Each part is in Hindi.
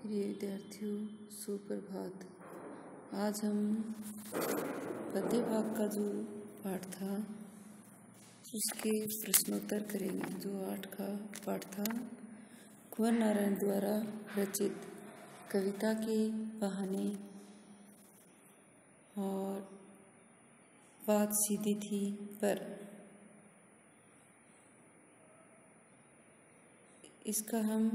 प्रिय विद्यार्थियों, सुप्रभात। आज हम पद्य भाग का जो पाठ था उसके प्रश्नोत्तर करेंगे। जो 8 का पाठ था, कुंवर नारायण द्वारा रचित कविता के बहाने और बात सीधी थी पर, इसका हम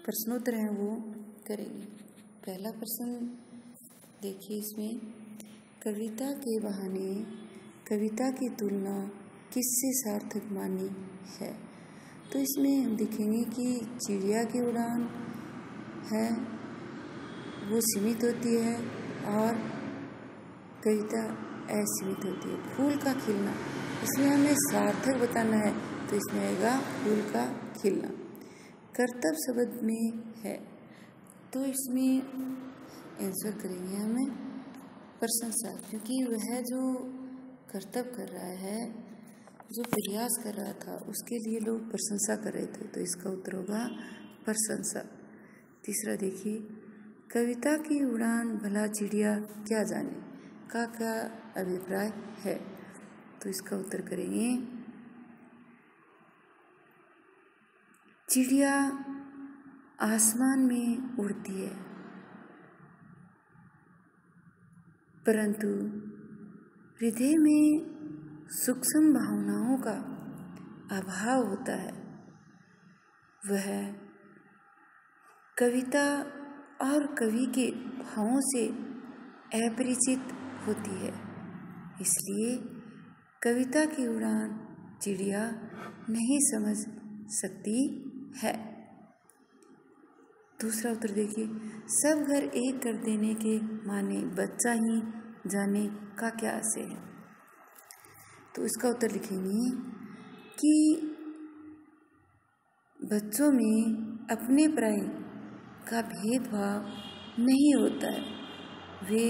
प्रश्नोत्तर हैं वो करेंगे। पहला प्रश्न देखिए, इसमें कविता के बहाने कविता की तुलना किससे सार्थक मानी है। तो इसमें हम देखेंगे कि चिड़िया की उड़ान है वो सीमित होती है और कविता असीमित होती है। फूल का खिलना, इसमें हमें सार्थक बताना है तो इसमें आएगा फूल का खिलना। कर्तव्य शब्द में है तो इसमें आंसर करेंगे हमें प्रशंसा, क्योंकि वह जो कर्तव्य कर रहा है, जो प्रयास कर रहा था, उसके लिए लोग प्रशंसा कर रहे थे, तो इसका उत्तर होगा प्रशंसा। तीसरा देखिए, कविता की उड़ान भला चिड़िया क्या जाने का क्या अभिप्राय है। तो इसका उत्तर करेंगे चिड़िया आसमान में उड़ती है परंतु हृदय में सूक्ष्म भावनाओं का अभाव होता है। वह कविता और कवि के भावों से अपरिचित होती है, इसलिए कविता की उड़ान चिड़िया नहीं समझ सकती है। दूसरा उत्तर देखिए, सब घर एक कर देने के माने बच्चा ही जाने का क्या आशय है। तो इसका उत्तर लिखेंगे कि बच्चों में अपने पराये का भेदभाव नहीं होता है। वे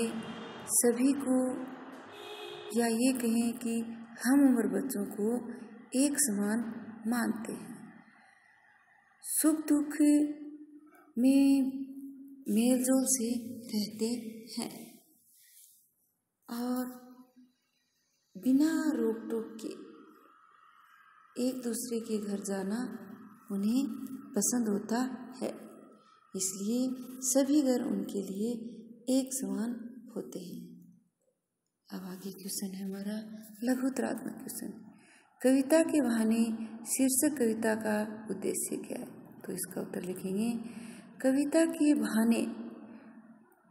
सभी को, या ये कहें कि हम उम्र बच्चों को एक समान मानते हैं। सुख दुख में मेलजोल से रहते हैं और बिना रोक टोक के एक दूसरे के घर जाना उन्हें पसंद होता है, इसलिए सभी घर उनके लिए एक समान होते हैं। अब आगे क्वेश्चन है हमारा लघुतरात्मक क्वेश्चन। कविता के बहाने शीर्षक कविता का उद्देश्य क्या है। तो इसका उत्तर लिखेंगे, कविता के बहाने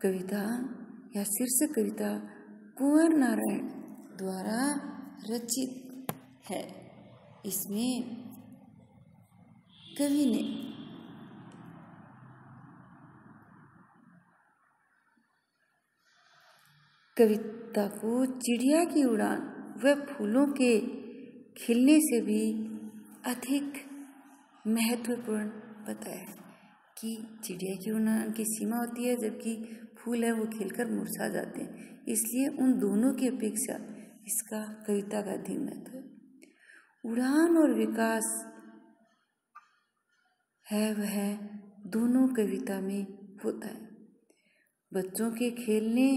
कविता या शीर्षक कविता कुंवर नारायण द्वारा रचित है। इसमें कवि ने कविता को चिड़िया की उड़ान व फूलों के खिलने से भी अधिक महत्वपूर्ण बताया कि चिड़िया की उड़ान की सीमा होती है जबकि फूल है वो खिलकर मुरझा जाते हैं, इसलिए उन दोनों की अपेक्षा इसका कविता का अधिक महत्व है। उड़ान और विकास है वह दोनों कविता में होता है। बच्चों के खेलने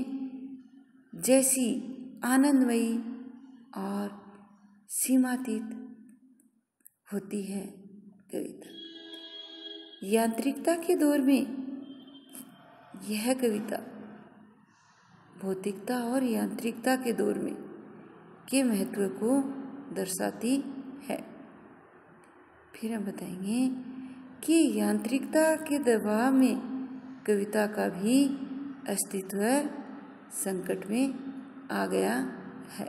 जैसी आनंदमयी और सीमातीत होती है कविता। यांत्रिकता के दौर में यह कविता भौतिकता और यांत्रिकता के दौर में के महत्व को दर्शाती है। फिर हम बताएंगे कि यांत्रिकता के दबाव में कविता का भी अस्तित्व संकट में आ गया है,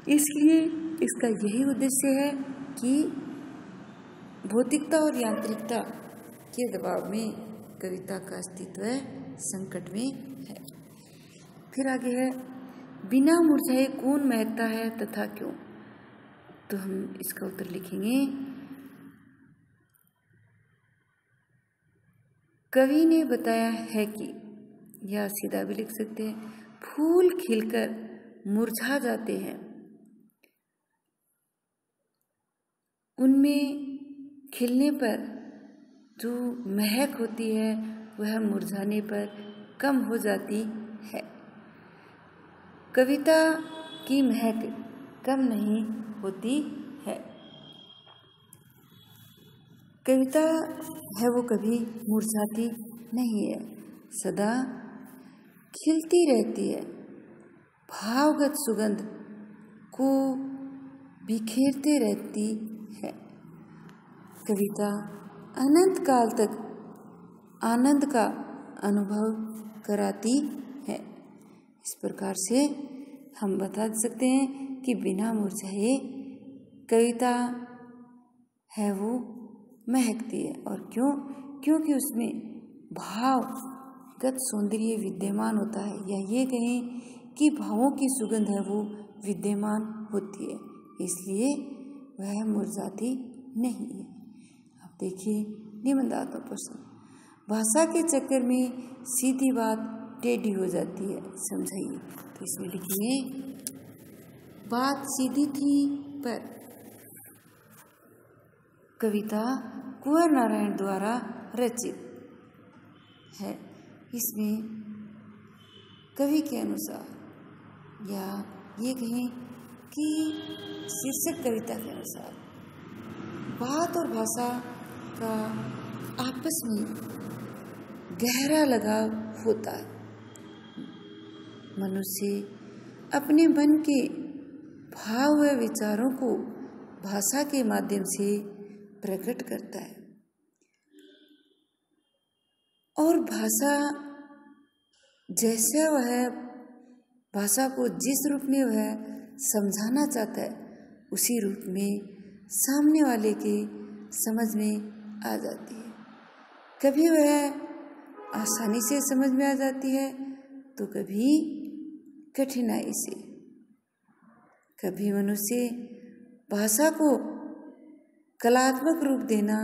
इसलिए इसका यही उद्देश्य है कि भौतिकता और यांत्रिकता के दबाव में कविता का अस्तित्व संकट में है। फिर आगे है, बिना मुरझाए कौन महकता है तथा क्यों। तो हम इसका उत्तर लिखेंगे, कवि ने बताया है कि, या सीधा भी लिख सकते हैं, फूल खिलकर मुरझा जाते हैं, उनमें खिलने पर जो महक होती है वह मुरझाने पर कम हो जाती है। कविता की महक कम नहीं होती है। कविता है वो कभी मुरझाती नहीं है, सदा खिलती रहती है, भावगत सुगंध को बिखेरते रहती है। कविता अनंत काल तक आनंद का अनुभव कराती है। इस प्रकार से हम बता सकते हैं कि बिना मुरझाए कविता है वो महकती है। और क्यों? क्योंकि उसमें भावगत सौंदर्य विद्यमान होता है, या ये कहें कि भावों की सुगंध है वो विद्यमान होती है, इसलिए वह मुरझाती नहीं है। अब देखिए निबंधात्मक प्रश्न। भाषा के चक्कर में सीधी बात टेढ़ी हो जाती है, समझाइए। तो इसमें लिखिए, बात सीधी थी पर कविता कुंवर नारायण द्वारा रचित है। इसमें कवि के अनुसार, या ये कहें कि शीर्षक कविता के अनुसार, बात और भाषा का आपस में गहरा लगाव होता है। मनुष्य अपने मन के भाव व विचारों को भाषा के माध्यम से प्रकट करता है, और भाषा जैसा वह भाषा को जिस रूप में वह समझाना चाहता है उसी रूप में सामने वाले के समझ में आ जाती है। कभी वह आसानी से समझ में आ जाती है तो कभी कठिनाई से। कभी मनुष्य भाषा को कलात्मक रूप देना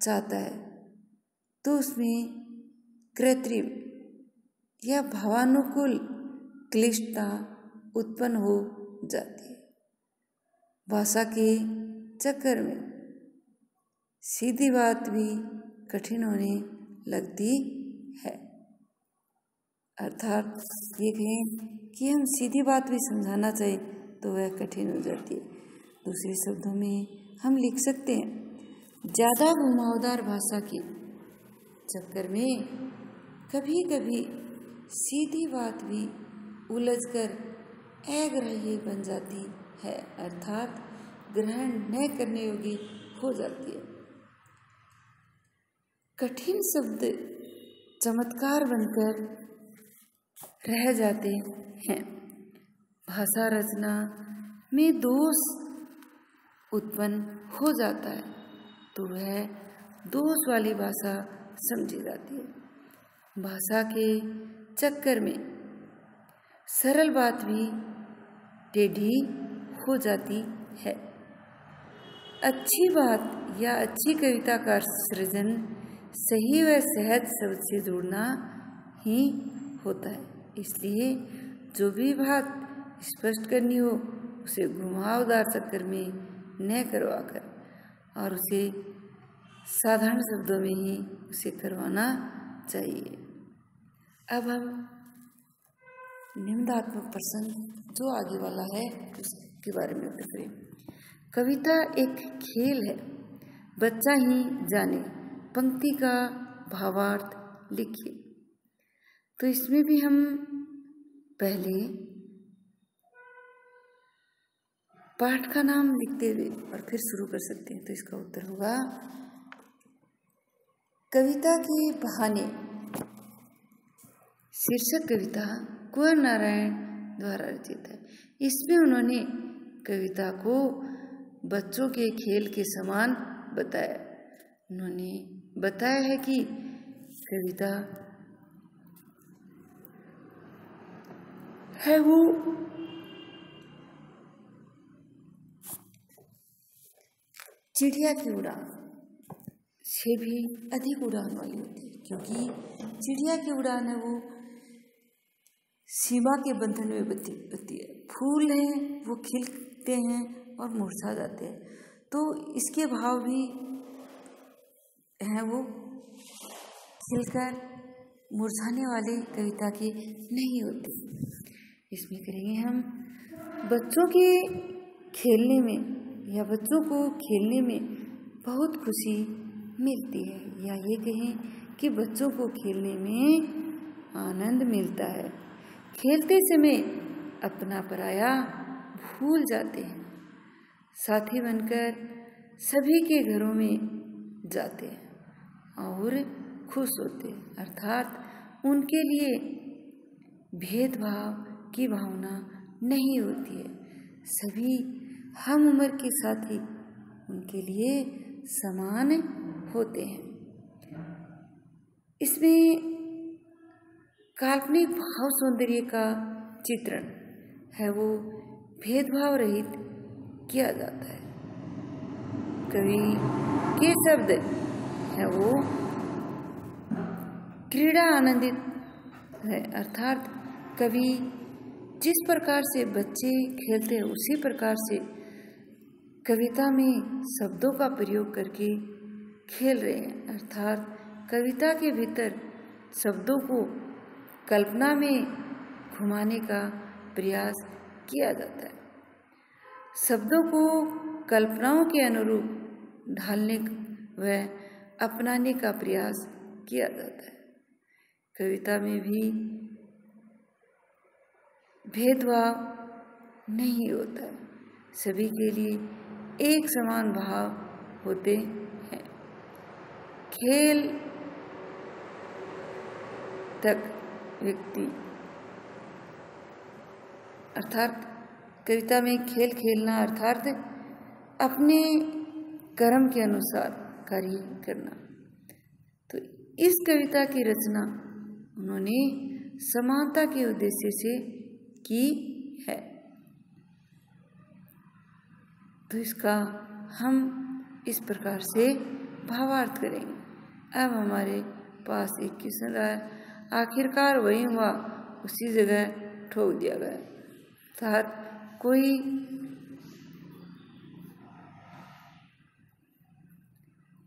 चाहता है तो उसमें कृत्रिम या भावानुकूल क्लिष्टता उत्पन्न हो जाती है। भाषा के चक्कर में सीधी बात भी कठिन होने लगती है। अर्थात ये कहें कि हम सीधी बात भी समझाना चाहें तो वह कठिन हो जाती है। दूसरे शब्दों में हम लिख सकते हैं, ज़्यादा घुमावदार भाषा के चक्कर में कभी कभी सीधी बात भी उलझकर अग्राह्य बन जाती है, अर्थात ग्रहण न करने योग्य हो जाती है। कठिन शब्द चमत्कार बनकर रह जाते हैं। भाषा रचना में दोष उत्पन्न हो जाता है तो वह दोष वाली भाषा समझी जाती है। भाषा के चक्कर में सरल बात भी टेढ़ी हो जाती है। अच्छी बात या अच्छी कविता का सृजन सही व सहज शब्द से जोड़ना ही होता है। इसलिए जो भी बात स्पष्ट करनी हो उसे घुमावदार चक्कर में न करवाकर और उसे साधारण शब्दों में ही उसे करवाना चाहिए। अब हम निबंधात्मक प्रश्न जो आगे वाला है उसके बारे में उत्तर करें। कविता एक खेल है, बच्चा ही जाने। पंक्ति का भावार्थ लिखिए। तो इसमें भी हम पहले पाठ का नाम लिखते हुए और फिर शुरू कर सकते हैं। तो इसका उत्तर होगा, कविता के बहाने। शीर्षक कविता कुंवर नारायण द्वारा रचित है। इसमें उन्होंने कविता को बच्चों के खेल के समान बताया। उन्होंने बताया है कि कविता है वो चिड़िया की उड़ान से भी अधिक उड़ान वाली होती है, क्योंकि चिड़िया की उड़ान है वो सीमा के बंधन में होती है। फूल हैं वो खिलते हैं और मुरझा जाते हैं, तो इसके भाव भी हैं वो खिलकर मुरझाने वाली कविता की नहीं होती। इसमें करेंगे हम बच्चों के खेलने में या बच्चों को खेलने में बहुत खुशी मिलती है, या ये कहें कि बच्चों को खेलने में आनंद मिलता है। खेलते समय अपना पराया भूल जाते हैं, साथी बनकर सभी के घरों में जाते हैं और खुश होते हैं, अर्थात उनके लिए भेदभाव की भावना नहीं होती है। सभी हम उम्र के साथी उनके लिए समान होते हैं। इसमें काल्पनिक भाव सौंदर्य का चित्रण है वो भेदभाव रहित किया जाता है। कवि के शब्द है वो क्रीड़ा आनंदित है, अर्थात कवि जिस प्रकार से बच्चे खेलते हैं उसी प्रकार से कविता में शब्दों का प्रयोग करके खेल रहे हैं, अर्थात कविता के भीतर शब्दों को कल्पना में घुमाने का प्रयास किया जाता है। शब्दों को कल्पनाओं के अनुरूप ढालने व अपनाने का प्रयास किया जाता है। कविता में भी भेदभाव नहीं होता है, सभी के लिए एक समान भाव होते हैं। खेल तक व्यक्ति अर्थात कविता में खेल खेलना अर्थात अपने कर्म के अनुसार कार्य करना। तो इस कविता की रचना उन्होंने समानता के उद्देश्य से की है। तो इसका हम इस प्रकार से भावार्थ करेंगे। अब हमारे पास एक क्वेश्चन रहा है, आखिरकार वही हुआ उसी जगह ठोक दिया गया, अर्थात कोई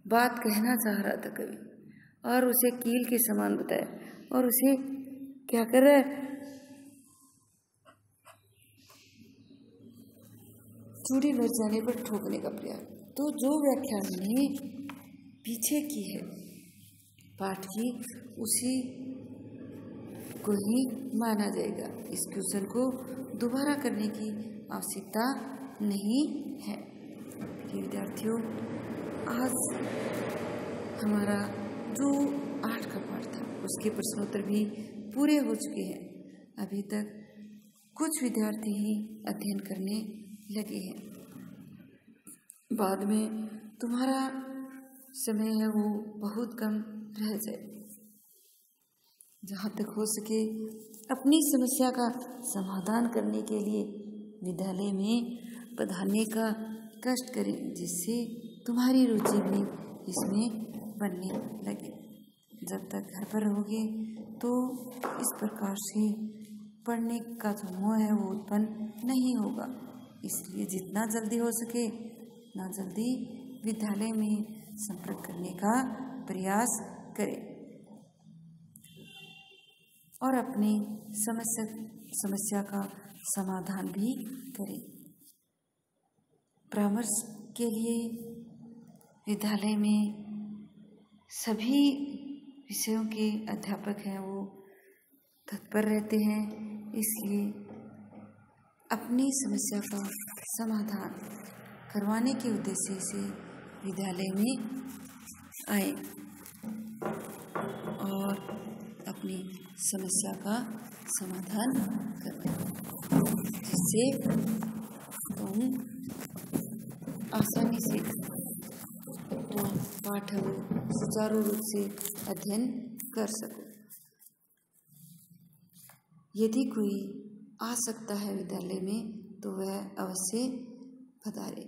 बात कहना चाह रहा था कवि और उसे कील के समान बताया और उसे क्या कर रहा है, चूड़ी भर जाने पर ठोकने का प्रयास। तो जो व्याख्या हमने पीछे की है पाठ की उसी को ही माना जाएगा। इस क्वेश्चन को दोबारा करने की आवश्यकता नहीं है। विद्यार्थियों, आज हमारा जो 8 का पाठ था उसके प्रश्नोत्तर भी पूरे हो चुके हैं। अभी तक कुछ विद्यार्थी ही अध्ययन करने लगे हैं। बाद में तुम्हारा समय है वो बहुत कम रह जाए। जहाँ तक हो सके अपनी समस्या का समाधान करने के लिए विद्यालय में पढ़ाने का कष्ट करें, जिससे तुम्हारी रुचि भी इसमें बनने लगे। जब तक घर पर रहोगे तो इस प्रकार से पढ़ने का जो मोह है वो उत्पन्न नहीं होगा। इसलिए जितना जल्दी हो सके उतना जल्दी विद्यालय में संपर्क करने का प्रयास करें और अपनी समस्या का समाधान भी करें। परामर्श के लिए विद्यालय में सभी विषयों के अध्यापक हैं वो तत्पर रहते हैं, इसलिए अपनी समस्या का समाधान करवाने के उद्देश्य से विद्यालय में आए और अपनी समस्या का समाधान करें, जिससे तुम आसानी से अपना पाठ सुचारू रूप से अध्ययन कर सको। यदि कोई आ सकता है विद्यालय में तो वह अवश्य पधारे।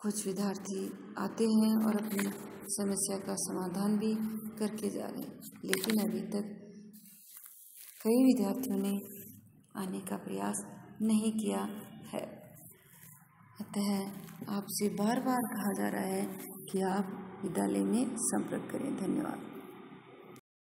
कुछ विद्यार्थी आते हैं और अपनी समस्या का समाधान भी करके जा रहे हैं, लेकिन अभी तक कई विद्यार्थियों ने आने का प्रयास नहीं किया है। अतः आपसे बार बार कहा जा रहा है कि आप विद्यालय में संपर्क करें। धन्यवाद।